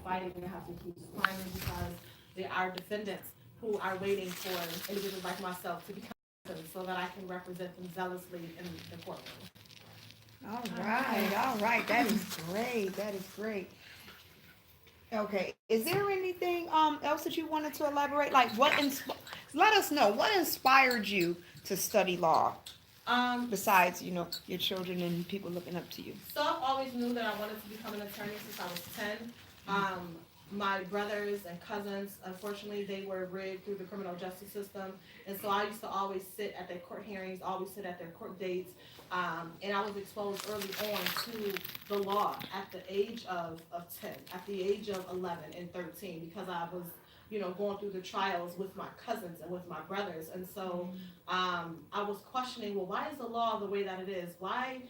fighting and have to keep climbing because there are defendants who are waiting for individuals like myself to become citizens so that I can represent them zealously in the courtroom. All right. That is great. That is great. Okay. Is there anything else that you wanted to elaborate? Like let us know what inspired you to study law Um, besides, your children and people looking up to you. So I've always knew that I wanted to become an attorney since I was 10. My brothers and cousins, unfortunately, they were rigged through the criminal justice system. And so I used to always sit at their court hearings, always sit at their court dates. And I was exposed early on to the law at the age of 10, at the age of 11 and 13, because I was, going through the trials with my cousins and with my brothers. And so I was questioning, well, why is the law the way that it is? Why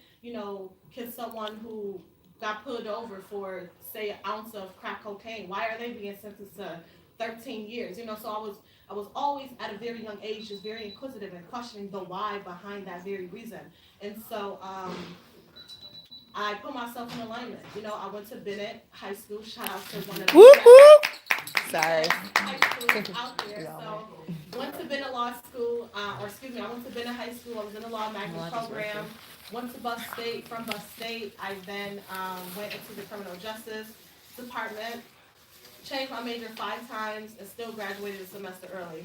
can someone who got pulled over for, say, an ounce of crack cocaine, why are they being sentenced to 13 years? So I was always at a very young age just very inquisitive and questioning the why behind that very reason. And so I put myself in alignment. I went to Bennett High School. Shout out to one of the Whoop whoop. Sorry. best high schools out there. So went to Bennett Law School, or excuse me, I went to Bennett High School. I was in the law magnet program. Went to Buck State. From Buck State, I then went into the criminal justice department. Changed my major 5 times and still graduated a semester early.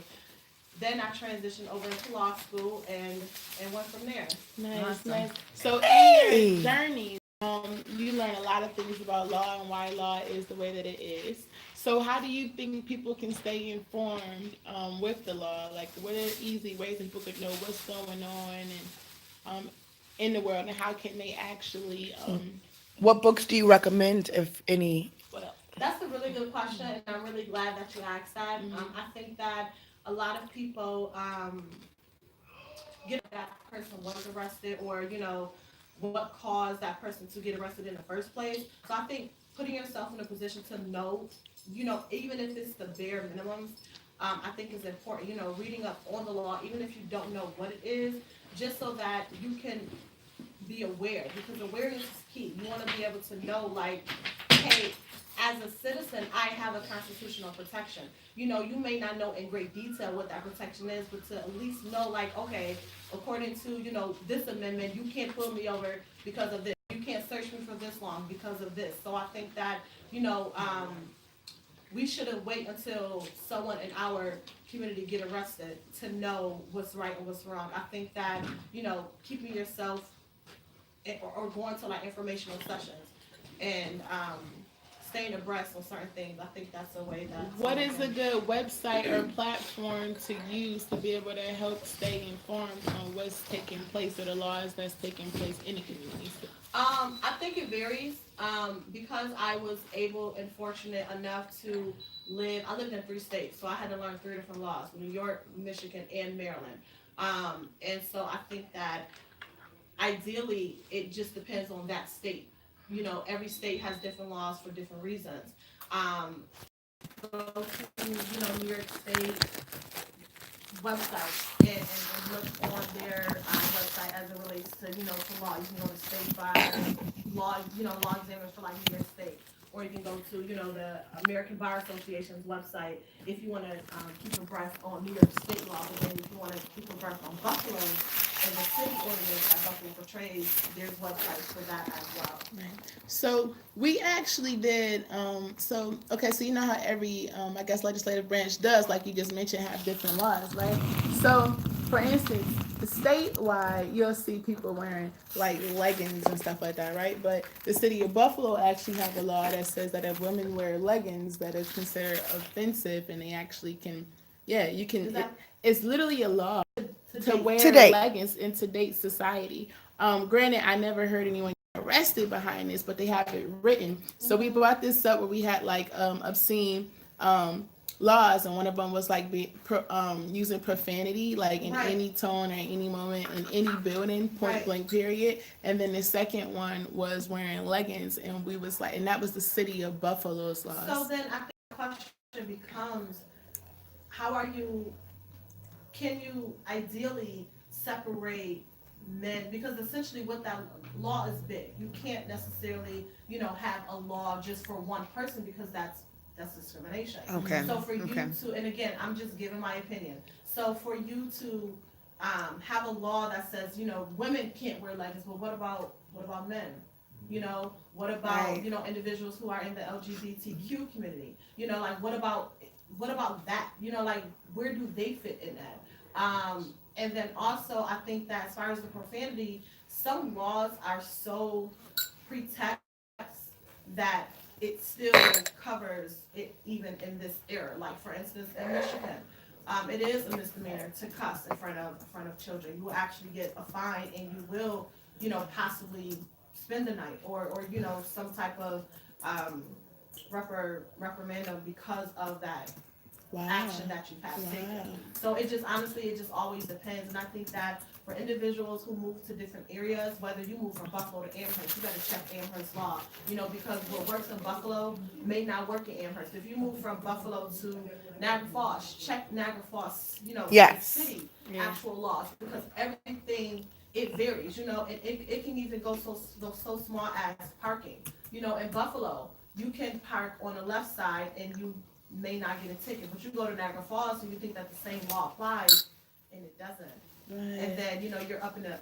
Then I transitioned over into law school and went from there. Nice, Awesome. nice. So Hey. in your journey, you learn a lot of things about law and why law is the way that it is. So how do you think people can stay informed with the law? Like, what are easy ways that people could know what's going on and in the world, and how can they actually What books do you recommend, if any? what else? That's a really good question, and I'm really glad that you asked that. I think that a lot of people that person was arrested, or what caused that person to get arrested in the first place. So I think putting yourself in a position to know, even if it's the bare minimums, I think is important. Reading up on the law, even if you don't know what it is, just so that you can be aware, because awareness is key. You want to be able to know, like, hey, as a citizen, I have a constitutional protection. You may not know in great detail what that protection is, but to at least know, like, okay, according to, this amendment, you can't pull me over because of this. You can't search me for this long because of this. So I think that, we shouldn't wait until someone in our community get arrested to know what's right and what's wrong. I think that, keeping yourself or going to like informational sessions and staying abreast on certain things. I think that's a way that. What is a good website or platform to use to be able to help stay informed on what's taking place or the laws that's taking place in the community? I think it varies because I was able and fortunate enough to live. I lived in 3 states, so I had to learn 3 different laws: New York, Michigan, and Maryland. And so I think that ideally it just depends on that state. Every state has different laws for different reasons. Go to New York State website and look on their website as it relates to to law. You can go to state by law, law examiners for like New York State, or you can go to the American Bar Association's website if you want to keep abreast on New York State law. But then if you want to keep abreast on Buffalo and the city ordinance that Buffalo portrays, there's websites for that as well. Right. So we actually did. Okay. So you know how every, I guess, legislative branch does, like you just mentioned, have different laws, right? So, for instance, statewide, you'll see people wearing like leggings and stuff like that, right? But the city of Buffalo actually have a law that says that if women wear leggings, that is considered offensive, and they actually can, yeah, you can. It's literally a law to wear Today. leggings in today's society. Granted, I never heard anyone arrested behind this, but they have it written. So we brought this up where we had like obscene laws, and one of them was like using profanity, like in Right. any tone or any moment in any building, point Right. blank, period. And then the second one was wearing leggings, and we was like, and that was the city of Buffalo's laws. So then I think the question becomes, how are you? Can you ideally separate men, because essentially what that law is big. You can't necessarily, have a law just for one person, because that's discrimination. Okay. So for you Okay. to, and again, I'm just giving my opinion. So for you to have a law that says, women can't wear leggings, but what about men? What about Right. individuals who are in the LGBTQ community? Like what about that? Like where do they fit in that? And then also I think that as far as the profanity, some laws are so pretext that it still covers it even in this era. Like for instance, in Michigan, it is a misdemeanor to cuss in front of children. You will actually get a fine, and you will, possibly spend the night, or some type of um, reprimandum because of that Wow. action that you have Wow. taken. So it just honestly, it just always depends. And I think that for individuals who move to different areas, whether you move from Buffalo to Amherst, you better check Amherst law, because what works in Buffalo may not work in Amherst. If you move from Buffalo to Niagara Falls, check Niagara Falls, Yes. city Yeah. actual laws, because everything, it varies, it can even go so small as parking. In Buffalo, you can park on the left side and you may not get a ticket, but you go to Niagara Falls and you think that the same law applies, and it doesn't. And Right. then you're up in the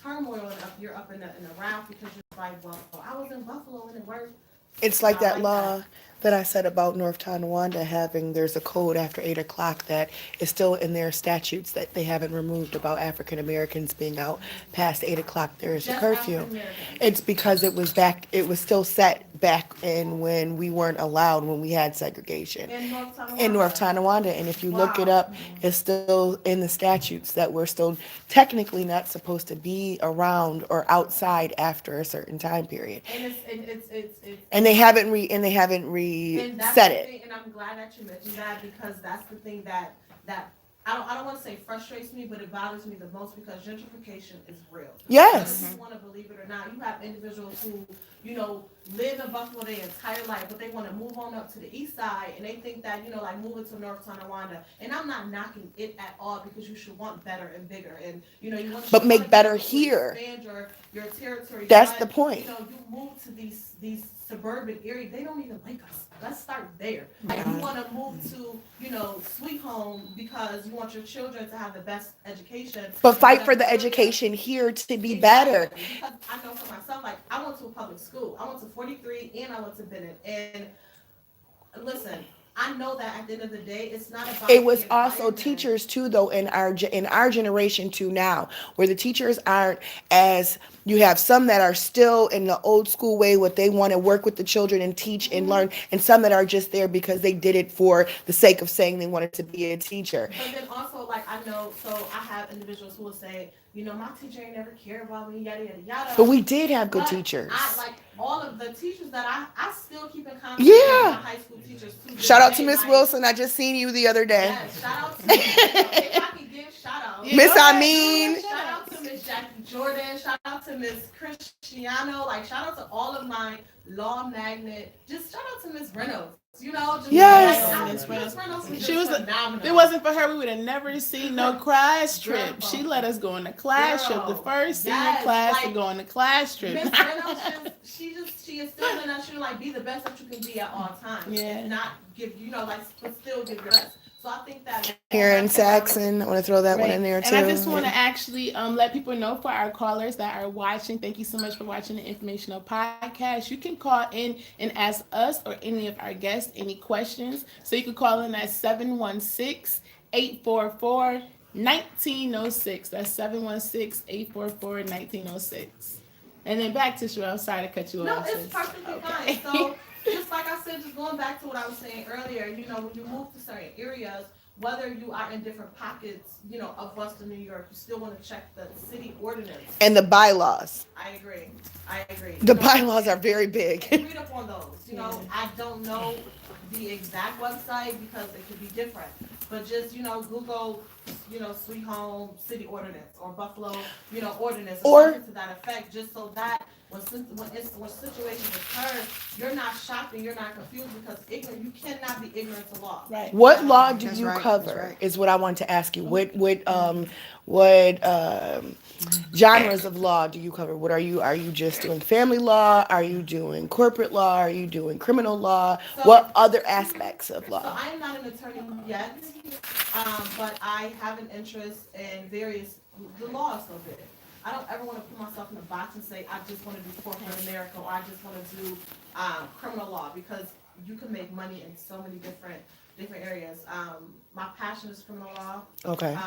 turmoil, and you're up in the wrath, because you're like, well, I was in Buffalo and it worked. It's like Not that like law that. that I said about North Tonawanda having, there's a code after 8 o'clock that is still in their statutes that they haven't removed about African Americans being out past 8 o'clock. There's a Just curfew. African Americans. It's because it was still set back in when we weren't allowed, when we had segregation. In North Tonawanda. In North Tonawanda, and if you look it Wow. up, it's still in the statutes that we're still technically not supposed to be around or outside after a certain time period. And And they haven't and that's reset the it. thing, and I'm glad that you mentioned that, because that's the thing that I don't want to say frustrates me, but it bothers me the most, because gentrification is real. Yes. Whether you want to believe it or not, you have individuals who live in Buffalo their entire life, but they want to move on up to the east side, and they think that like moving to North Tonawanda. And I'm not knocking it at all, because you should want better and bigger, and you want But make better here. expand your territory. That's But, the point. you move to these suburban areas, they don't even like us. Let's start there. Like you want to move to Sweet Home because you want your children to have the best education. But fight And for the whatever area. education here to be better. Exactly. Because I know for myself, like I went to a public school. I went to 43 and I went to Bennett. And listen, I know that at the end of the day, it's not about It was the also environment. teachers too, though, in our generation too now, where the teachers aren't as, you have some that are still in the old school way, what they want to work with the children and teach and learn, and some that are just there because they did it for the sake of saying they wanted to be a teacher. But then also, like I know, so I have individuals who will say, my teacher ain't never cared about me, yada yada yada. But we did have good But teachers. I like all of the teachers that I still keep in contact Yeah. with my high school teachers too. Shout out to They, Miss like, Wilson. I just seen you the other day. Yes, shout out to if I can give shout out. Yeah. Miss Go ahead, Amin. Shout out to Miss Jackie Jordan. Shout out to Miss Cristiano. Like shout out to all of my law magnet. Just shout out to Miss Reynolds. Just Yes. like, Miss Miss Reynolds was She was just a- phenomenal. If it wasn't for her, we would have never seen no class trip. Girl. She let us go on a class trip. The Girl. first senior Yes, class to like, go on a class trip. Miss Reynolds, she is still in that. She like be the best that you can be at all times. Yeah. And not give but still give your best. So I think that Karen Saxon, I want to throw that one Right. in there And too. I just want to actually let people know, for our callers that are watching, thank you so much for watching the informational podcast. You can call in and ask us or any of our guests any questions. So you can call in at 716-844-1906. That's 716-844-1906. And then back to Sherelle. Sorry to cut you No, off. it's sis. perfectly Okay. fine. So, just like I said, just going back to what I was saying earlier, when you move to certain areas, whether you are in different pockets, of Western New York, you still want to check the city ordinance. And the bylaws. I agree. The bylaws are very big. Read up on those. Yeah. I don't know the exact website because it could be different. But just, Google, Sweet Home City Ordinance or Buffalo, ordinance or something to that effect, just so that when situations occur, you're not shocked and you're not confused because ignorant. You cannot be ignorant to law. Right. What law do That's you right, that's cover? right. Is what I want to ask you. What genres of law do you cover? What are you? Are you just doing family law? Are you doing corporate law? Are you doing criminal law? So- What other aspects of So law? I am not an attorney yet, but I have an interest in the law is so big. I don't ever want to put myself in a box and say, I just want to do corporate America, or I just want to do, criminal law, because you can make money in so many different areas. My passion is criminal law. Okay.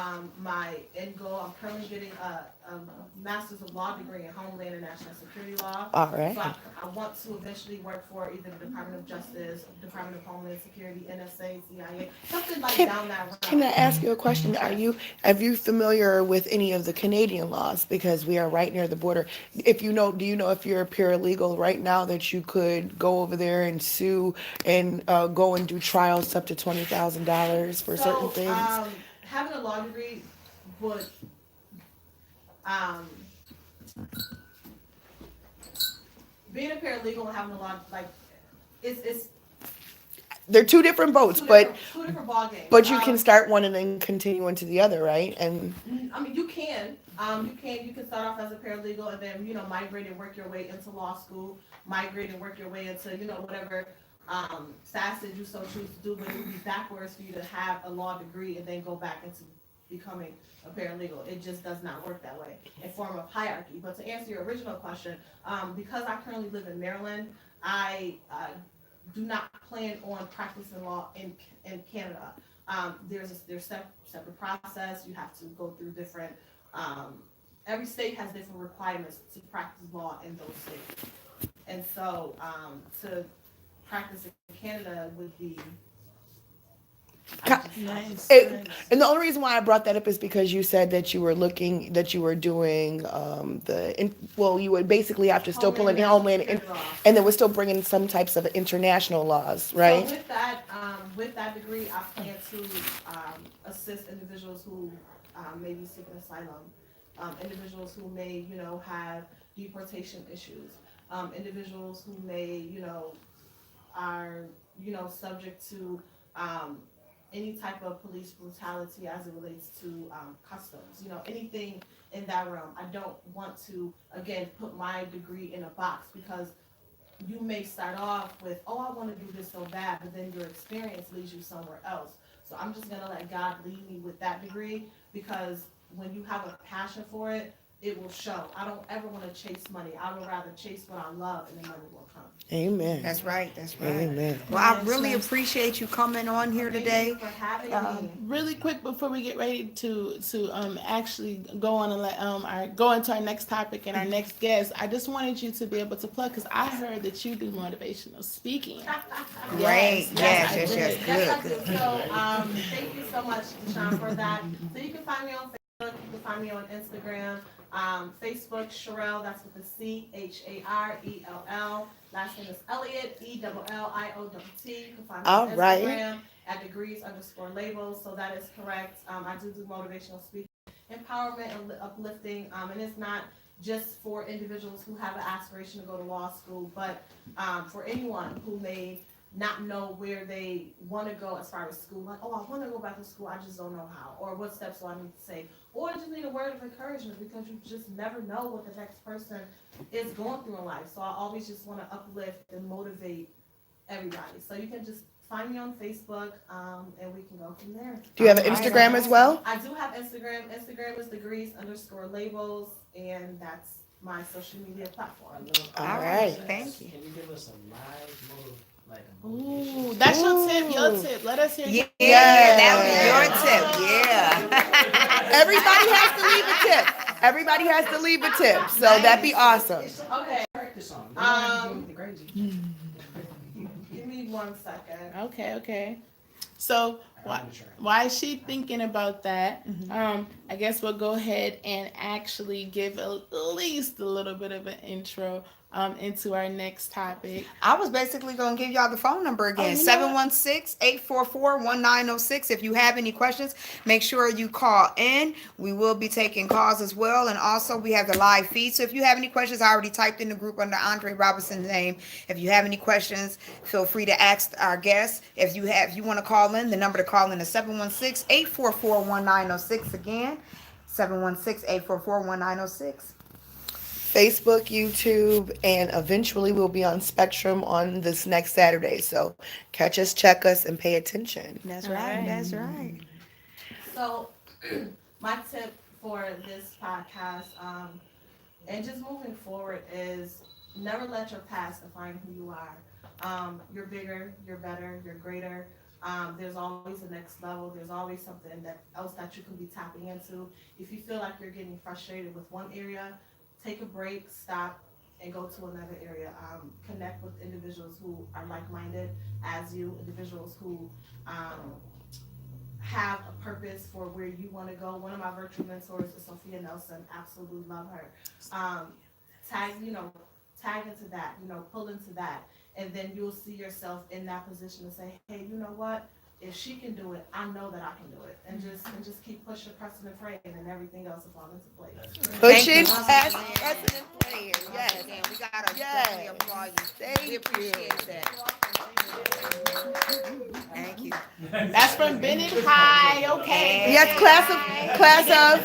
My end goal, I'm currently getting a master's of law degree in Homeland and National Security Law. All right. So I want to eventually work for either the Department of Justice, Department of Homeland Security, NSA, CIA, something like down that road. Can I ask you a question? Are you familiar with any of the Canadian laws? Because we are right near the border. If you know, do you know if you're a paralegal right now that you could go over there and sue and go and do trials up to $20,000 for certain things? Having a law degree would, being a paralegal and having a law, like, it's They're two different boats, two but different ballgames. but you can start one and then continue into the other, right? And I mean, you can start off as a paralegal and then, migrate and work your way into law school, migrate and work your way into, whatever, facet you so choose to do, but it would be backwards for you to have a law degree and then go back into becoming a paralegal. It just does not work that way in form of hierarchy. But to answer your original question, because I currently live in Maryland, I, do not plan on practicing law in Canada. There's separate process. You have to go through different. Every state has different requirements to practice law in those states, and so to practice in Canada would be. Nice. and the only reason why I brought that up is because you said that you were doing you would basically have to still pull in Homeland and then we're still bringing some types of international laws, right? So with that degree, I plan to assist individuals who may be seeking asylum, individuals who may, have deportation issues, individuals who may, are, subject to any type of police brutality as it relates to customs, anything in that realm. I don't want to, again, put my degree in a box because you may start off with, oh, I want to do this so bad, but then your experience leads you somewhere else. So I'm just going to let God lead me with that degree, because when you have a passion for it, it will show. I don't ever want to chase money. I would rather chase what I love, and the money will come. Amen. That's right. That's right. Amen. Well, I really appreciate you coming on here today. Thank you for having me. Really quick before we get ready to actually go on and let go into our next topic and our next guest, I just wanted you to be able to plug, because I heard that you do motivational speaking. Great. Yes. I did. Good. Yes, I Good. do. So, thank you so much, Deshaun, for that. So you can find me on Facebook. You can find me on Instagram. Facebook, Sherelle, that's with a C, Harrell. Last name is Elliott, Elliott. You can find me All on right. Instagram at degrees_labels. So that is correct. I do motivational speaking, empowerment, and uplifting. And it's not just for individuals who have an aspiration to go to law school, but for anyone who may not know where they want to go as far as school, like, oh, I want to go back to school, I just don't know how, or what steps do I need to say, or just need a word of encouragement, because you just never know what the next person is going through in life. So I always just want to uplift and motivate everybody. So you can just find me on Facebook, and we can go from there. Do you have an All right. Instagram as well? I do have Instagram. Instagram is degrees_labels, and that's my social media platform. All right. Thank you. Can you give us a live Ooh, that's your tip. Your tip. Let us hear. Yeah, that was your tip. Yeah. Everybody has to leave a tip. Everybody has to leave a tip. So that'd be awesome. Okay. practice on? Give me 1 second. Okay. So While she thinking about that, Mm-hmm. I guess we'll go ahead and actually give at least a little bit of an intro into our next topic. I was basically going to give y'all the phone number again, you know what? 716-844-1906. If you have any questions, make sure you call in. We will be taking calls as well. And also, we have the live feed. So if you have any questions, I already typed in the group under Andre Robinson's name. If you have any questions, feel free to ask our guests. If you want to call in, the number to call in is 716-844-1906. Again, 716-844-1906. Facebook, YouTube, and eventually we'll be on Spectrum on this next Saturday. So catch us, check us, and pay attention. That's All right. right. That's right. So, my tip for this podcast, and just moving forward, is never let your past define who you are. You're bigger, you're better, you're greater. There's always a next level. There's always something else that you can be tapping into. If you feel like you're getting frustrated with one area, take a break, stop, and go to another area. Connect with individuals who are like-minded as you, individuals who have a purpose for where you want to go. One of my virtual mentors is Sophia Nelson. Absolutely love her. Tag into that, pull into that. And then you'll see yourself in that position to say, hey, you know what? If she can do it, I know that I can do it. And just keep pushing, pressing, and praying, and everything else will fall into place. Pushing, Thank you. pressing, and playing. Yes. Again, we gotta Yes. definitely applaud you. Thank We appreciate that. Thank you. That's from Bennett High. Okay. Yes, class of. Class of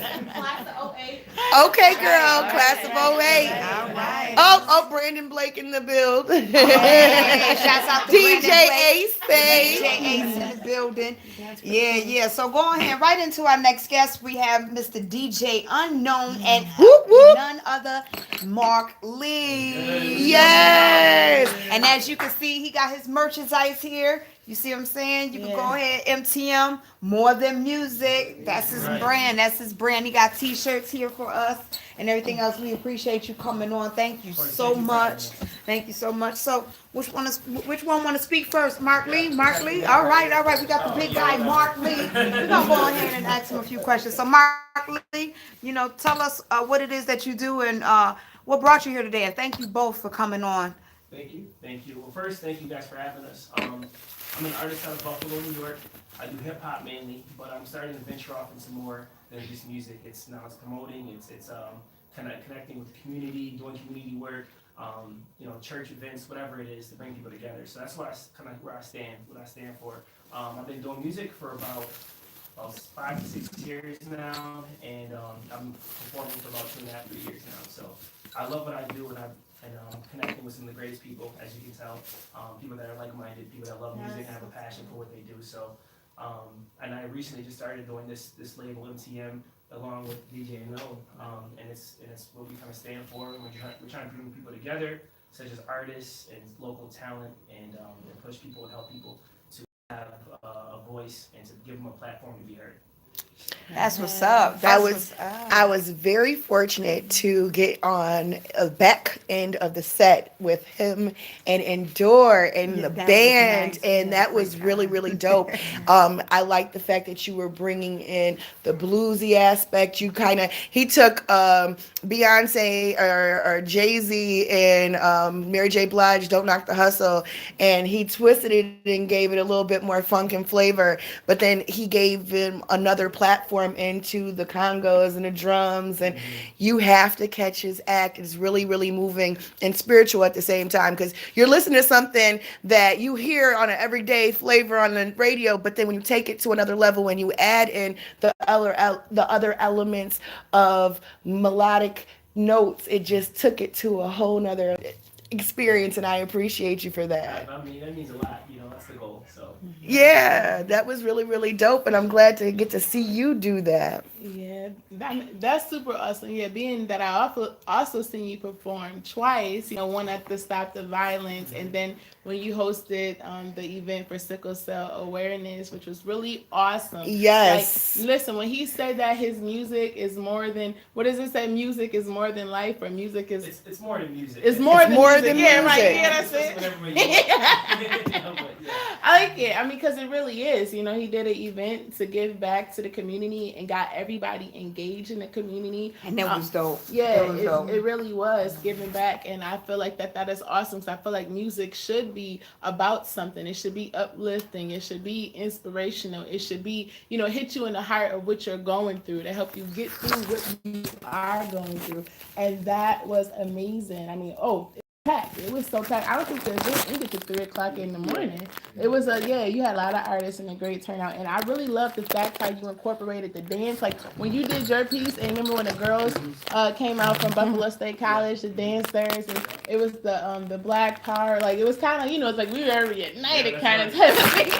08. Okay, girl, class of 08. All right. Oh, Brandon Blake in the build. Hey, shouts out to DJ Brandon Blake. Ace. DJ Ace in the building. Yeah. So go ahead, right into our next guest. We have Mr. DJ Unknown and Whoop, whoop. none other Mark Lee. Yes. And as you can see, he got his merchandise here. You see what I'm saying? You can go ahead, MTM, More Than Music. That's his brand. That's his brand. He got t-shirts here for us and everything else. We appreciate you coming on. Thank you so much. Thank you so much. So which one want to speak first? Mark Lee? Mark Lee? All right. We got the big guy, Mark Lee. We're going to go ahead and ask him a few questions. So Mark Lee, tell us what it is that you do and what brought you here today. And thank you both for coming on. Thank you. Well, first, thank you guys for having us. I'm an artist out of Buffalo, New York. I do hip hop mainly, but I'm starting to venture off into more than just music. It's promoting. It's kind of connecting with the community, doing community work. Church events, whatever it is, to bring people together. So that's where I stand. What I stand for. I've been doing music for about 5 to 6 years now, and I'm performing for about 2.5 to 3 years now. So I love what I do, and connecting with some of the greatest people, as you can tell, people that are like-minded, people that love music and have a passion for what they do. So, and I recently just started doing this label MTM along with DJ Unknown, and it's what we kind of stand for. We're trying to bring people together, such as artists and local talent, and push people and help people to have a voice and to give them a platform to be heard. That's what's up. I was very fortunate to get on a back end of the set with him and Endure and the that was band, nice. and Yeah, that was great really, time. really dope. I like the fact that you were bringing in the bluesy aspect. He took Beyonce or Jay-Z and Mary J. Blige, Don't Knock the Hustle, and he twisted it and gave it a little bit more funk and flavor, but then he gave him another platform into the congos and the drums, and you have to catch his act. It's really, really moving and spiritual at the same time, because you're listening to something that you hear on an everyday flavor on the radio, but then when you take it to another level and you add in the other elements of melodic notes, it just took it to a whole nother experience, and I appreciate you for that. I mean, that means a lot. That's the goal. So. Yeah, that was really, really dope, and I'm glad to get to see you do that. Yeah, that's super awesome. Yeah, being that I also seen you perform twice, one at the Stop the Violence, and then when you hosted the event for sickle cell awareness, which was really awesome. Yes. Like, listen, when he said that his music is more than, what does it say? Music is more than life, or music is... It's more than music. It's more than music. Than yeah, music. right. Yeah, that's it. I like it. I mean, because it really is. You know, he did an event to give back to the community and got everybody engaged in the community. And that was dope. Yeah, That was dope. it really was giving back, and I feel like that is awesome. Because I feel like music should be about something. It should be uplifting. It should be inspirational. It should be, you know, hit you in the heart of what you're going through to help you get through what you are going through. And that was amazing. I mean, packed. It was so packed. I don't think the event ended to 3 o'clock in the morning. It was you had a lot of artists and a great turnout. And I really love the fact how you incorporated the dance. Like when you did your piece, and remember when the girls came out from Buffalo State College, the dancers, and it was the Black Power. Like it was kind of, you know, it's like we were reunited kind of type of thing.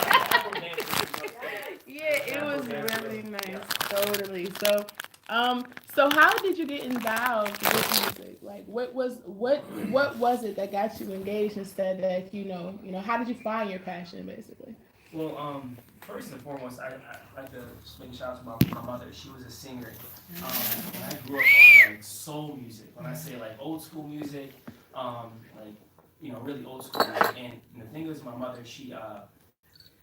Yeah, it was really nice. Totally. So how did you get involved with music? Like what was it that got you engaged instead of, you know, how did you find your passion basically? Well, first and foremost, I like to just make a shout out to my mother. She was a singer. And I grew up on like soul music. When I say like old school music, like, you know, really old school music. And the thing is, my mother, she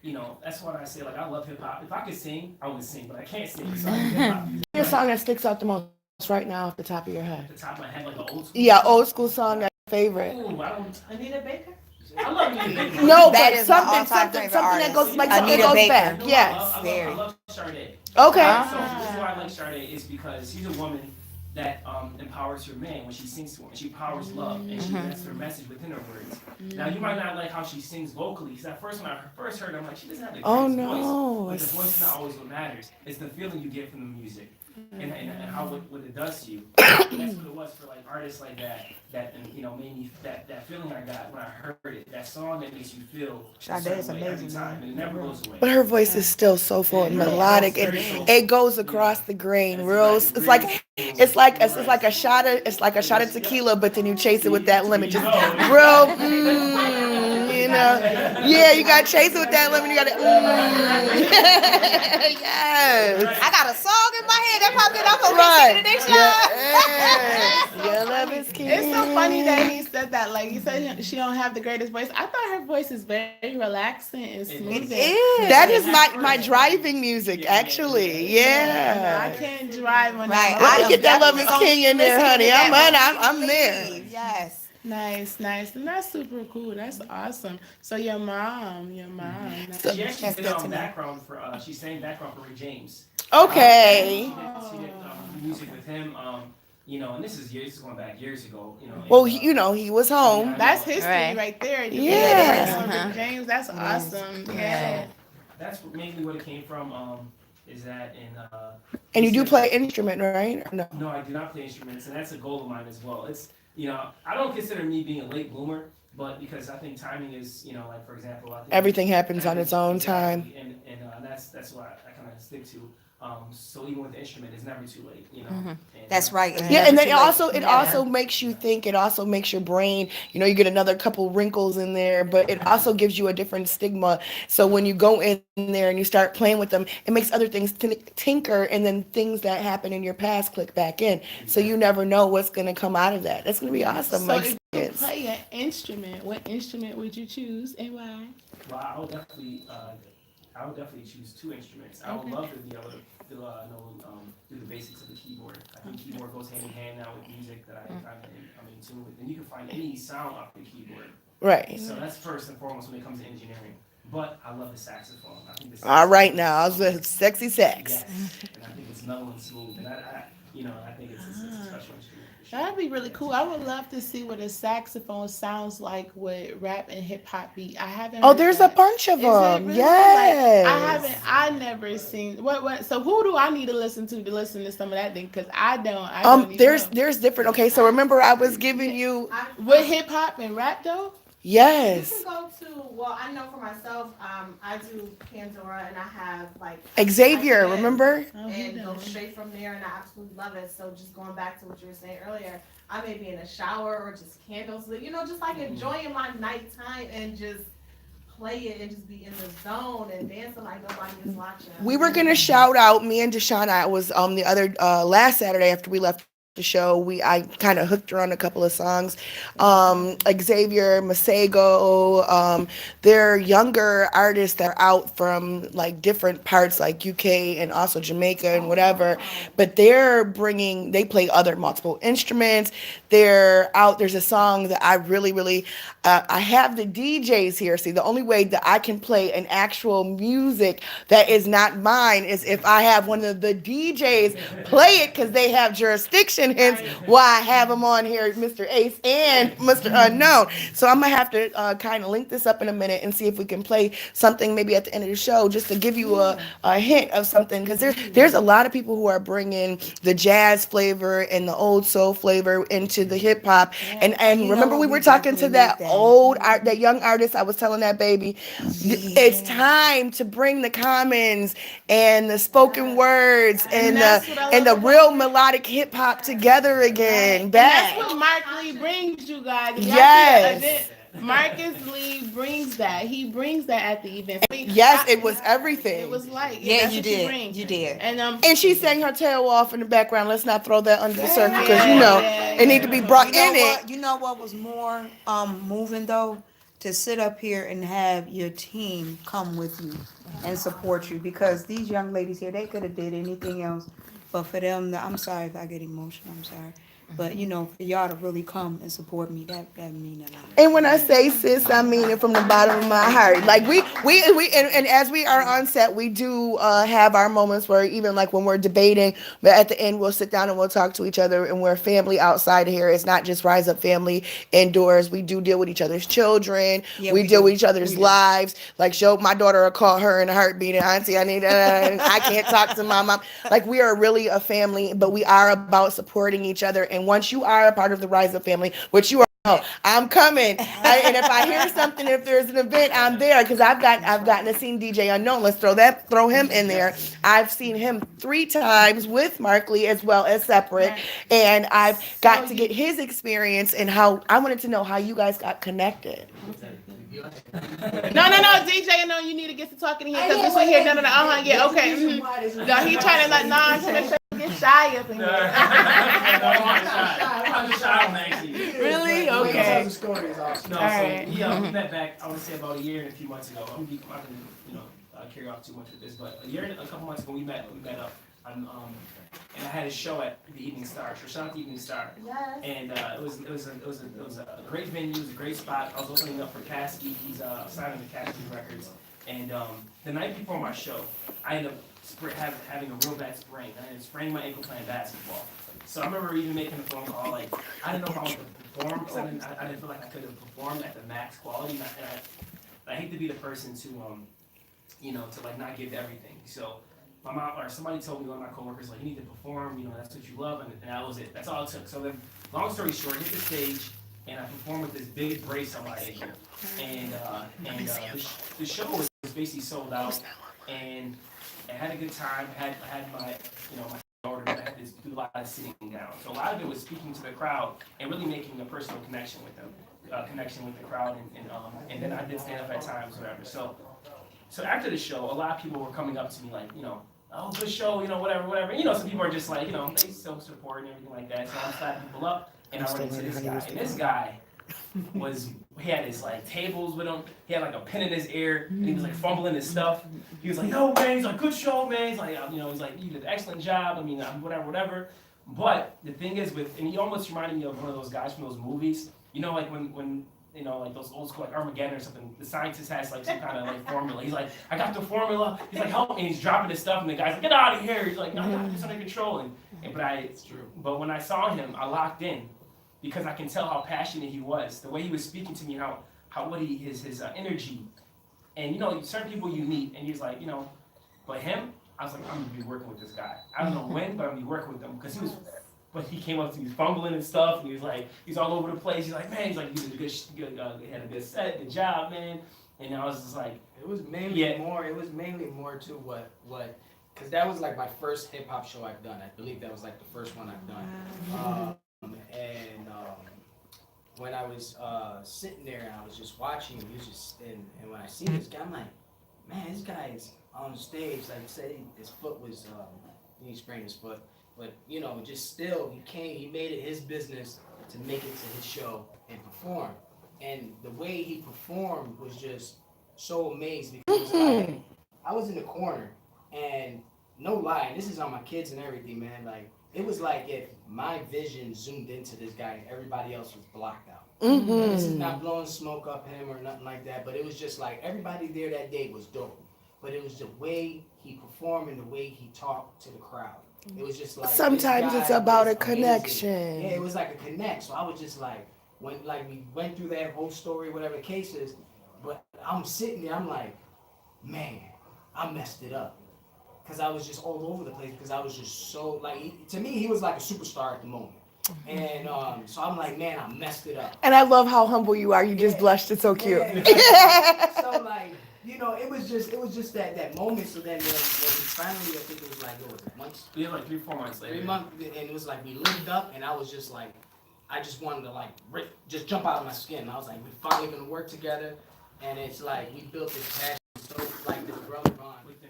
you know, that's why I say, like, I love hip hop. If I could sing, I would sing, but I can't sing. So I do hip hop music. Your song that sticks out the most right now off the top of your head? At the top of my head, like an old school. Yeah, old school song that's your favorite. Ooh, I don't. Anita Baker? I love Anita Baker. No, That but is my something all-time favorite that goes like artist. something Anita goes Baker. back. No, Yes. I very. love Sade. Okay. So the reason why I like Sade is because she's a woman that empowers her man when she sings to him. She powers love, and that's her message within her words. Now, you might not like how she sings vocally, because at first when I first heard her, I'm like, she doesn't have the greatest voice. But the voice is not always what matters. It's the feeling you get from the music, and how what it does to you. And that's what it was for like artists like that you know, made me that feeling I got when I heard it. That song that makes you feel a Sade certain is way every amazing, time, and it never goes away. But her voice is still soulful and melodic. It goes across the grain, real. It's like a shot of tequila, but then you chase it with that lemon, just real. You know, yeah, you gotta chase it with that lemon. You gotta. Yes. I got a song in my head that popped in. I'm gonna Right. sing it next time. Yes. Your love is king. It's so funny that he said that. Like you said, she don't have the greatest voice. I thought her voice is very relaxing and smooth. That is my driving music, actually. Yeah. I can't drive when Right. I'm I get that Love is King in there, honey. I'm there. Yes. nice, and that's super cool. That's awesome. So your mom. She actually That's did good to know. background for she sang background for Rick James. Okay. She did music with him. You know, and this is going back years ago. You know. Well, and, he was home. That's history Right. right there. You Yeah. know, Rick James, that's awesome. Yeah. That's mainly what it came from. Is that in And you do play instrument, right? Or no? No, I do not play instruments, and that's a goal of mine as well. It's, you know, I don't consider me being a late bloomer, but because I think timing is, you know, like for example, I think Everything happens on its own time. and that's what I kind of stick to. So even with the instrument, it's never too late, you know. Mhm. And, That's right. It's Yeah, never and then too it late. also Never. makes you think. It also makes your brain, you know, you get another couple wrinkles in there, but it also gives you a different stigma. So when you go in there and you start playing with them, it makes other things tinker, and then things that happen in your past click back in. So you never know what's gonna come out of that. That's gonna be awesome. So my if you experience. play an instrument, what instrument would you choose and why? Well, I would definitely choose two instruments. I would Okay. love to be able to do the basics of the keyboard. I think keyboard goes hand in hand now with music that I'm in tune with, and you can find any sound off the keyboard. Right. So that's first and foremost when it comes to engineering. But I love the saxophone. I think the All right now, I was a sexy sax. Yes, and I think it's mellow and smooth, and I think it's a special instrument. For sure. That'd be really cool. I would love to see what a saxophone sounds like with rap and hip hop beat. I haven't. Oh, heard there's a that. bunch of Is it them. really? Yes. Like, I never seen what. So who do I need to listen to some of that thing? Because I don't even There's know. different. Okay, so remember I was giving you With hip hop and rap though. yes. You can go to, well, I know for myself, I do Pandora and I have like. Xavier, I can remember? And go straight from there and I absolutely love it. So just going back to what you were saying earlier, I may be in a shower or just candles lit, you know, just like enjoying my nighttime and just play it and just be in the zone and dancing like nobody is watching. We were gonna shout out me and Deshauna. It was the other last Saturday after we left the show. I kind of hooked her on a couple of songs. Xavier Masego, they're younger artists that are out from like different parts, like UK and also Jamaica and whatever. But they play other multiple instruments. They're out. There's a song that I really, I have the DJs here. See, the only way that I can play an actual music that is not mine is if I have one of the DJs play it, because they have jurisdiction, hence why I have them on here, Mr. Ace and Mr. Unknown. So I'm gonna have to kind of link this up in a minute and see if we can play something maybe at the end of the show, just to give you a hint of something, because there's a lot of people who are bringing the jazz flavor and the old soul flavor into the hip hop. And remember, we were talking to that that young artist. I was telling that baby, it's time to bring the commons and the spoken words and the real melodic hip hop together again. And Back. that's what Mark Lee brings, you guys. If y'all see the Yes. event, Marcus Lee brings that. He brings that at the event. Yes, it was everything. It was like, Yeah, that's you what she did. brings. You did. And she sang her tail off in the background. Let's not throw that under the circle, because Yeah. it need to be brought in it. You know what was more moving though? To sit up here and have your team come with you and support you, because these young ladies here, they could have did anything else, but for them, I'm sorry if I get emotional, I'm sorry. But for y'all to really come and support me, that mean a lot. And when I say sis, I mean it from the bottom of my heart. Like we and as we are on set, we do have our moments where, even like when we're debating, but at the end we'll sit down and we'll talk to each other, and we're family outside of here. It's not just Rise Up family indoors. We do deal with each other's children. Yeah, we we deal do. with each other's We do. lives. Like my daughter will call her in a heartbeat, and auntie, I need I can't talk to my mom. Like, we are really a family, but we are about supporting each other. And once you are a part of the Rise Up family, which you are, I'm coming. And if I hear something, if there's an event, I'm there, because I've gotten to see DJ Unknown. Let's throw him in there. I've seen him 3 times with Mark Lee as well as separate, and I've got to get his experience and how I wanted to know how you guys got connected. No, DJ, no, you need to get to talking here, because this one here, no, yeah, okay. No, he trying to I'm trying to make sure you get shy up in here. I'm just shy on actually. Really? Okay. No, so Alright. we met back, I would say about a year and a few months ago. I'm not gonna carry off too much with this, but a couple months ago we met up. And I had a show at the Evening Star, Trishant Evening Star. Yes. And it was a great venue, it was a great spot. I was opening up for Caskey. He's signing to Caskey Records. And the night before my show, I ended up having a real bad sprain. I ended up spraining my ankle playing basketball. So I remember even making a phone call, like, I didn't know if I was going to perform, because I didn't feel like I could have performed at the max quality. And I hate to be the person to like not give everything. So my mom or somebody told me, one of my coworkers, like, you need to perform, that's what you love, and that was it. That's all it took. So then, long story short, hit the stage, and I performed with this big brace on my ankle. And the show was basically sold out, and I had a good time. I had my my daughter, but I had to do a lot of sitting down. So a lot of it was speaking to the crowd and really making a personal connection with them, connection with the crowd, and then I did stand up at times, whatever. So after the show, a lot of people were coming up to me like, oh, good show, whatever. Some people are just like, they still support and everything like that. So I'm slapping people up, and I run into this guy. And this guy he had his like tables with him. He had like a pen in his ear, and he was like fumbling his stuff. He was like, "Yo, man," he's like, "Good show, man." He's like, he's like, "You did an excellent job." I mean, whatever. But the thing is, and he almost reminded me of one of those guys from those movies. Like when like those old school, like Armageddon or something, the scientist has like some kind of like formula. He's like, I got the formula. He's like, help me. And he's dropping his stuff, and the guy's like, get out of here. He's like, no, I got this under control. But when I saw him, I locked in, because I can tell how passionate he was, the way he was speaking to me, his energy. And certain people you meet, and he's like, but him, I was like, I'm gonna be working with this guy. I don't know when, but I'm gonna be working with him, because he came up to me, he was fumbling and stuff, and he was like, he's all over the place. He's like, man, you did a had a good set, good job, man. And I was just like, it was mainly more to what, because that was like my first hip hop show I've done. I believe that was like the first one I've done. When I was sitting there and I was just watching him, and when I see this guy, I'm like, man, this guy is on stage. Like, say his foot was, he sprained his foot. but you know, just still, he made it his business to make it to his show and perform. And the way he performed was just so amazing because like, I was in the corner, and no lie, and this is on my kids and everything, man. Like, it was like if my vision zoomed into this guy and everybody else was blocked out. And this is not blowing smoke up him or nothing like that, but it was just like everybody there that day was dope. But it was the way he performed and the way he talked to the crowd. It was just like Sometimes this it's guy about was a amazing. connection. Yeah, it was like a connect. So I was just like, when like we went through that whole story, whatever the case is, but I'm sitting there, I'm like, man, I messed it up. Because I was just all over the place because I was just so, like, to me, he was like a superstar at the moment. And so I'm like, man, I messed it up. And I love how humble you are. You just blushed. It's so cute. Yeah. So, like, you know, it was just that moment. So then when finally, I think it was like, it was months. Yeah, like 3-4 months later. 3 months, and it was like we linked up, and I was just like, I just wanted to like just jump out of my skin. I was like, we're finally gonna work together, and it's like we built this passion, so like this brother bond. Within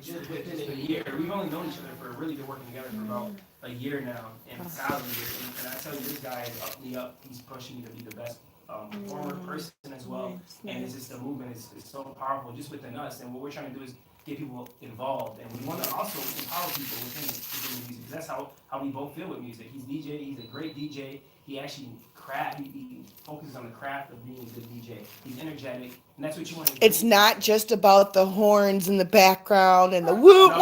just within a year. We've only known each other for really been working together for about a year now, and solid year. And I tell you, this guy is up me up. He's pushing me to be the best performer person as well. And it's just the movement is so powerful just within us. And what we're trying to do is get people involved, and we want to also empower people within the music. 'Cause that's how we both feel with music. He's DJ. He's a great DJ. He actually he focuses on the craft of being a good DJ. He's energetic, and that's what you want to do. It's not just about the horns in the background and the whoop one.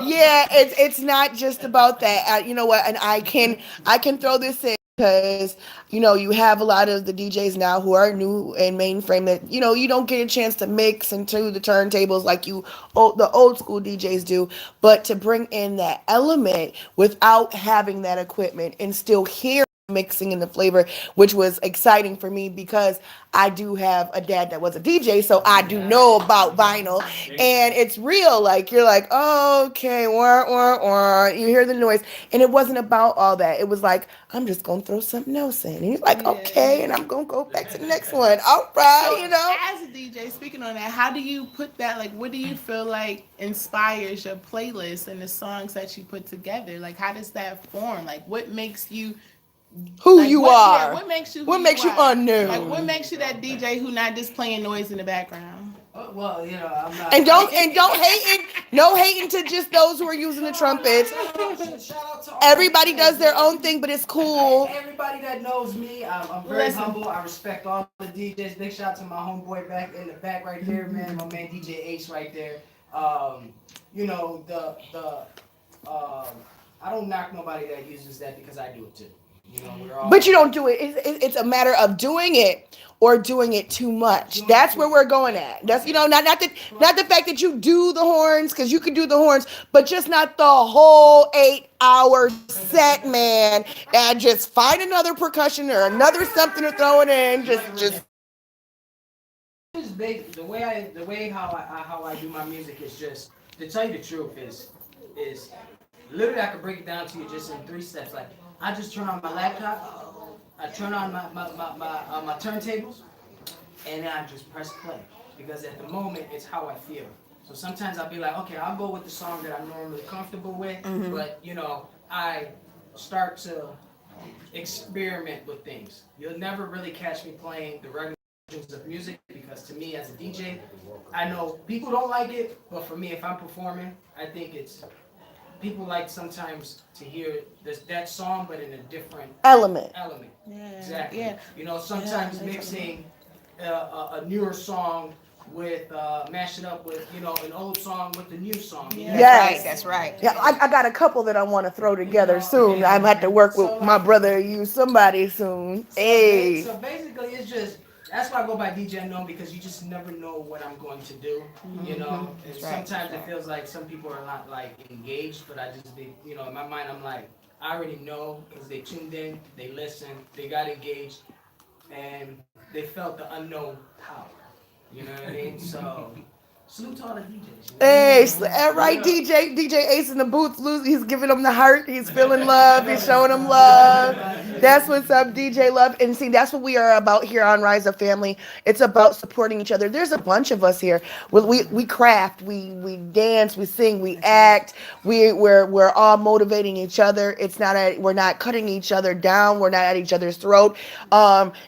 Yeah, it's not just about that. You know what? And I can throw this in because you know you have a lot of the DJs now who are new in mainframe that you know you don't get a chance to mix into the turntables like the old school DJs do, but to bring in that element without having that equipment and still hear mixing in the flavor, which was exciting for me because I do have a dad that was a DJ, so I do know about vinyl, and it's real. Like you're like, oh, okay, wah, wah, wah. You hear the noise, and it wasn't about all that. It was like I'm just gonna throw something else in, and you're like, okay, and I'm gonna go back to the next one. All right, So, you know. as a DJ, speaking on that, how do you put that? Like, what do you feel like inspires your playlist and the songs that you put together? Like, how does that form? Like, what makes you Who like, you what, are? Yeah, what makes you? What who makes you are? unknown? Like, what makes you that DJ who not just playing noise in the background? Well, you know, I'm not. And don't hating, no hating to just those who are using the trumpets. Shout out to all Everybody the does their DJs. own thing, but it's cool. Everybody that knows me, I'm very Listen. humble. I respect all the DJs. Big shout out to my homeboy back in the back right there, man. My man DJ Ace right there. You know I don't knock nobody that uses that because I do it too. You know, we're all. But you don't do it. It's a matter of doing it or doing it too much. That's where we're going at. That's not the fact that you do the horns, because you can do the horns, but just not the whole 8-hour set, man. And just find another percussion or another something to throw it in. Just. The way how I do my music is just, to tell you the truth, is literally I could break it down to you just in 3 steps. Like, I just turn on my laptop, I turn on my turntables, and then I just press play, because at the moment it's how I feel. So sometimes I'll be like, okay, I'll go with the song that I'm normally comfortable with, but you know, I start to experiment with things. You'll never really catch me playing the regular of music, because to me as a DJ, I know people don't like it, but for me, if I'm performing, I think it's people like sometimes to hear that song, but in a different Element. Yeah, Exactly. yeah. You know, sometimes mixing a newer song with mash it up with, you know, an old song with the new song. You know? Yes. That's right. Yeah, I got a couple that I want to throw together soon. I'm have to work with my brother, somebody soon. Hey. So basically, it's just, that's why I go by DJ Unknown, because you just never know what I'm going to do, you know. And sometimes it feels like some people are not like engaged, but I just be, you know, in my mind I'm like, I already know, because they tuned in, they listened, they got engaged, and they felt the unknown power. You know what I mean? So salute to all the DJs. You know? Hey, right, DJ Ace in the booth, he's giving them the heart. He's feeling love. He's showing them love. That's what's up, DJ Love. And see, that's what we are about here on Rise Up Family. It's about supporting each other. There's a bunch of us here. We craft, we dance, we sing, we act. We're all motivating each other. We're not cutting each other down. We're not at each other's throat.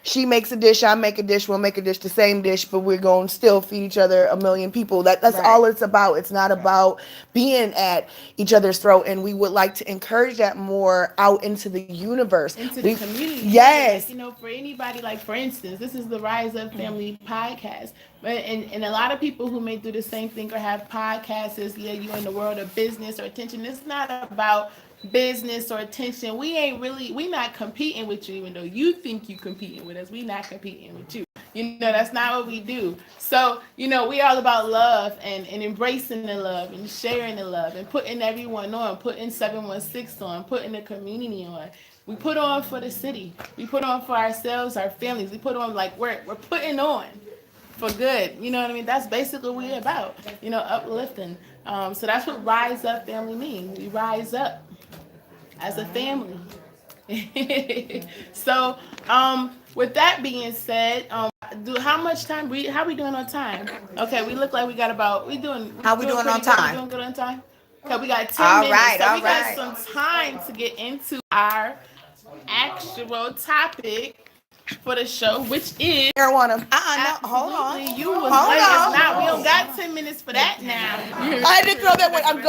She makes a dish, I make a dish, we'll make a dish, the same dish, but we're going to still feed each other a million people. That's Right. all it's about. It's not about being at each other's throat. And we would like to encourage that more out into the universe. Into the community. Yes. Like, you know, for anybody, like for instance, this is the Rise Up Family podcast. But and a lot of people who may do the same thing or have podcasts is, yeah, you in the world of business or attention. It's not about business or attention. We not competing with you, even though you think you competing with us. We not competing with you. You know, that's not what we do. So, you know, we all about love and embracing the love and sharing the love and putting everyone on, putting 716 on, putting the community on. We put on for the city. We put on for ourselves, our families. We put on like we're putting on for good. You know what I mean? That's basically what we're about, you know, uplifting. So that's what Rise Up Family means. We rise up as a family. So, with that being said, how much time how we doing on time? Okay, we look like we got about How we doing on pretty good. time? We doing good on time? Okay, we got 10 All minutes. right, So all we got right. some time to get into our actual topic for the show, which is Marijuana. No, hold on. absolutely, you was Hold late. on. It's not. We don't got 10 minutes for that now. I had to throw that one. I'm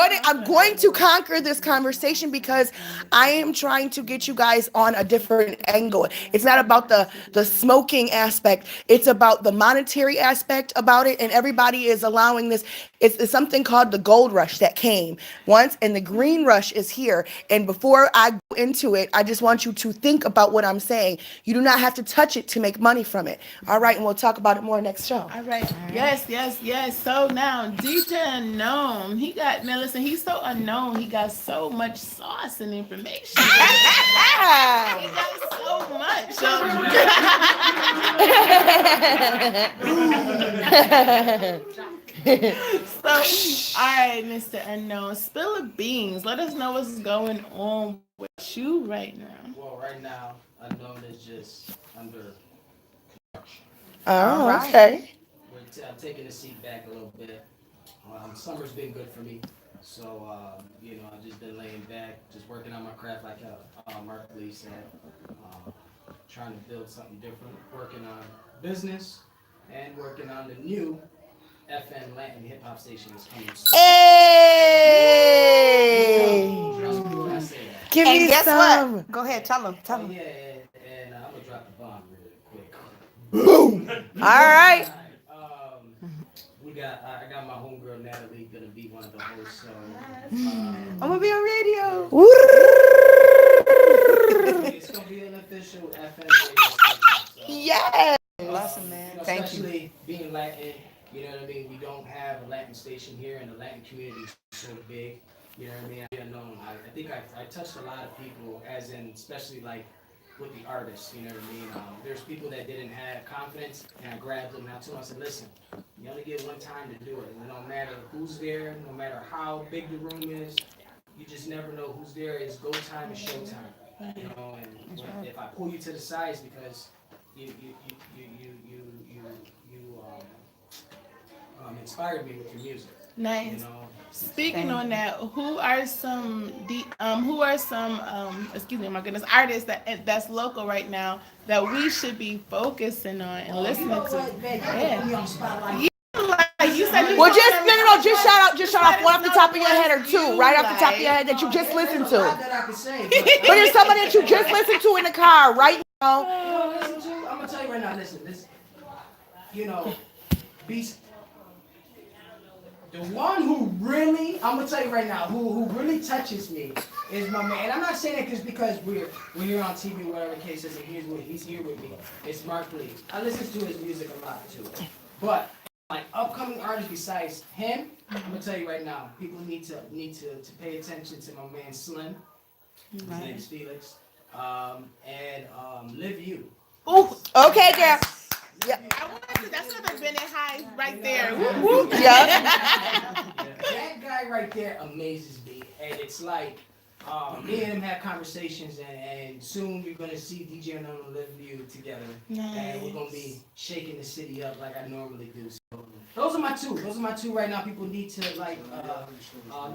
going to conquer this conversation because I am trying to get you guys on a different angle. It's not about the smoking aspect. It's about the monetary aspect about it, and everybody is allowing this. It's something called the gold rush that came once, and the green rush is here. And before I go into it, I just want you to think about what I'm saying. You do not have to touch it to make money from it. All right, and we'll talk about it more next show. All right. Yes. So now DJ Unknown, listen, he's so unknown. He got so much sauce and information. He got so much. So, all right, Mr. Unknown, spill the beans. Let us know what's going on with you right now. Well, right now, Unknown is just under. Oh, right. okay. I'm taking the seat back a little bit. Summer's been good for me, so you know, I've just been laying back, just working on my craft, like Mark Lee said. Trying to build something different, working on business, and working on the new FN Latin hip hop station that's coming soon. Hey! Trust me when I say that. Give And me guess some. what? Go ahead, tell him. Oh yeah, and I'm gonna drop the bomb really quick. All right. I got my homegirl Natalie gonna be one of the hosts, so I'm gonna be on radio. it's gonna be an official FN radio station. So, Yes. Awesome, man. you know, Thank you. especially being Latin, you know what I mean? We don't have a Latin station here, and the Latin community is sort of big. You know what I mean? I think I touched a lot of people, as in especially like with the artists. You know what I mean? There's people that didn't have confidence, and I grabbed them and I told them, I said, listen, you only get one time to do it. And no matter who's there, no matter how big the room is, you just never know who's there. It's go time and show time. You know, and if I pull you to the sides because you inspired me with your music. Nice. You know, Speaking on that, who are some excuse me, my goodness, artists that's local right now that we should be focusing on and listening to? Yeah. Like you said, Well, just shout off one off the top of your head or two, right off the top of your head that you just listened to. not that I can say, But there's somebody that you just listened to in the car right now. I'm gonna tell you right now. Listen, you know, Beast. The one who really, I'm gonna tell you right now, who really touches me is my man. And I'm not saying it because we're here on TV, whatever the case is, and he's here with me. It's Mark Lee. I listen to his music a lot too. But like upcoming artists besides him, I'm gonna tell you right now, people need to pay attention to my man Slim. His name is Felix. And Live You. Ooh, Okay, girl. Yeah. that's another Bennett High right there. Yeah. That guy right there amazes me, and it's like Me and him had conversations, and soon you're gonna see DJ Unknown and Live View together, and we're gonna be shaking the city up like I normally do. So those are my two. Those are my two right now. People need to like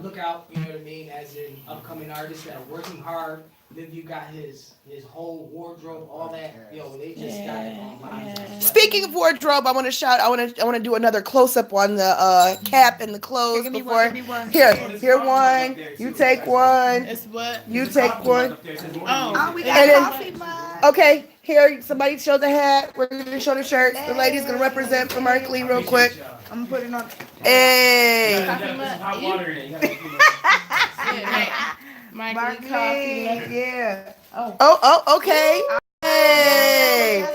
look out. You know what I mean? As in upcoming artists that are working hard. Live View got his whole wardrobe, all that. Yo, they just got it online. Speaking of wardrobe, I want to shout. I want to do another close up on the cap and the clothes Give me before. one, give me one. Here one. You take one. It's what? You take one. Oh, we got And then- coffee mug. Okay, here, somebody show the hat. We're gonna show the shirts. The lady's gonna represent for Mark Lee real quick. I'm putting it on. Hey. Hot water in it. You gotta, Mike Mark Lee coffee. Lee, yeah. Oh, okay. Hey.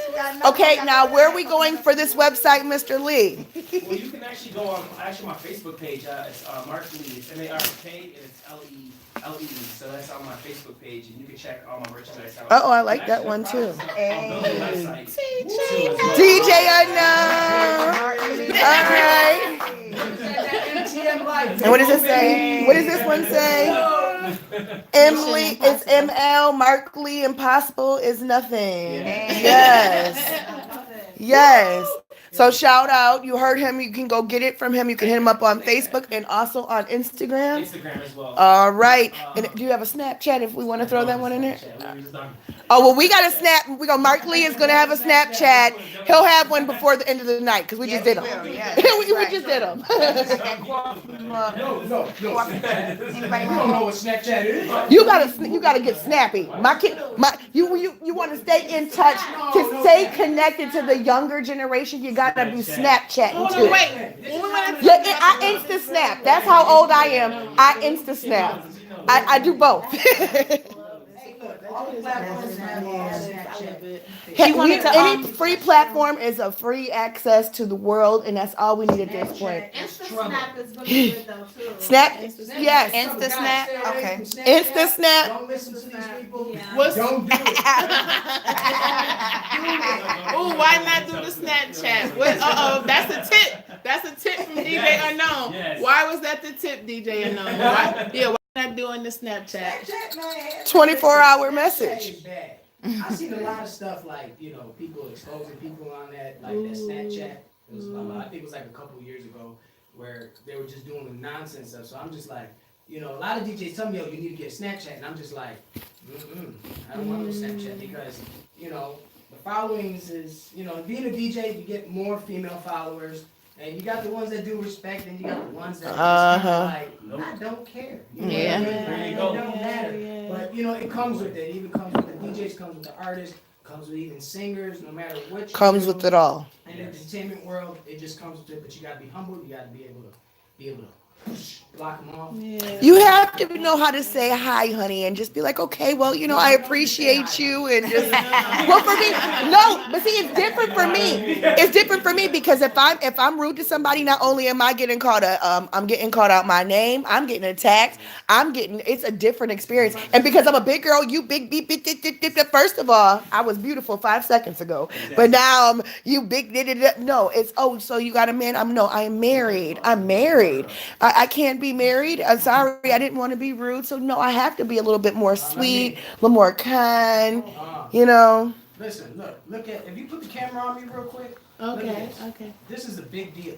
Okay, now where are we going for this website, Mr. Lee? Well, you can actually go on my Facebook page. It's Mark Lee. It's MARK and it's LEE. So that's on my Facebook page, and you can check all my merchandise out. Oh, I like that one too. I'm building a website. DJ Unknown. All right. And what does it say? What does this one say? Emily is ML. Mark Lee. Impossible is nothing. Yes. Yes. So shout out. You heard him. You can go get it from him. You can hit him up on Facebook and also on Instagram. Instagram as well. All right. And do you have a Snapchat if we want to throw that one in there? Oh, well, we got a snap. Mark Lee is going to have a Snapchat. He'll have one before the end of the night because we just did them. we just did them. No. Anybody You don't know what Snapchat is. You gotta get snappy. You want to stay in touch, to stay connected to the younger generation. You gotta be Snapchatting too. Wait. Yeah, I Insta Snap. That's how old I am. I Insta Snap. I do both. Any free platform is a free access to the world, and that's all we need at this point. Insta Snap is really good though too. Snap, yes. Insta Snap? Okay. Insta Snap. Don't listen to these people. What's Don't do it. Ooh, why not do the Snapchat? That's a tip. That's a tip from DJ Unknown. Yes. Why was that the tip, DJ Unknown? Why not doing the Snapchat? 24-hour message. I've seen a lot of stuff like, people exposing people on that, like that Snapchat. It was, I think it was like a couple years ago where they were just doing nonsense stuff. So I'm just like, a lot of DJs tell me, you need to get Snapchat. And I'm just like, I don't want no Snapchat because, the followings is, being a DJ, you get more female followers. And you got the ones that do respect, and you got the ones that just like, I don't care. You know what I mean? It don't matter. But it comes with it. It even comes with the DJs, comes with the artists, comes with even singers, no matter what. Comes with it all. In the entertainment world, it just comes with it. But you gotta be humble. You gotta be able to block them off. You have to know how to say hi, honey, and just be like, okay, well, I appreciate you, and just. Well, for me, no, but see, it's different for me. It's different for me because if I'm rude to somebody, not only am I getting called I'm getting called out my name, I'm getting attacked, it's a different experience, and because I'm a big girl, you big beep. First of all, I was beautiful 5 seconds ago, but now you big. No, it's so you got a man? I am married. I'm married. I can't be married. I'm sorry. I didn't want to be rude. So no, I have to be a little bit more sweet, a little more kind, Listen, look at, if you put the camera on me real quick. Okay. This is a big deal.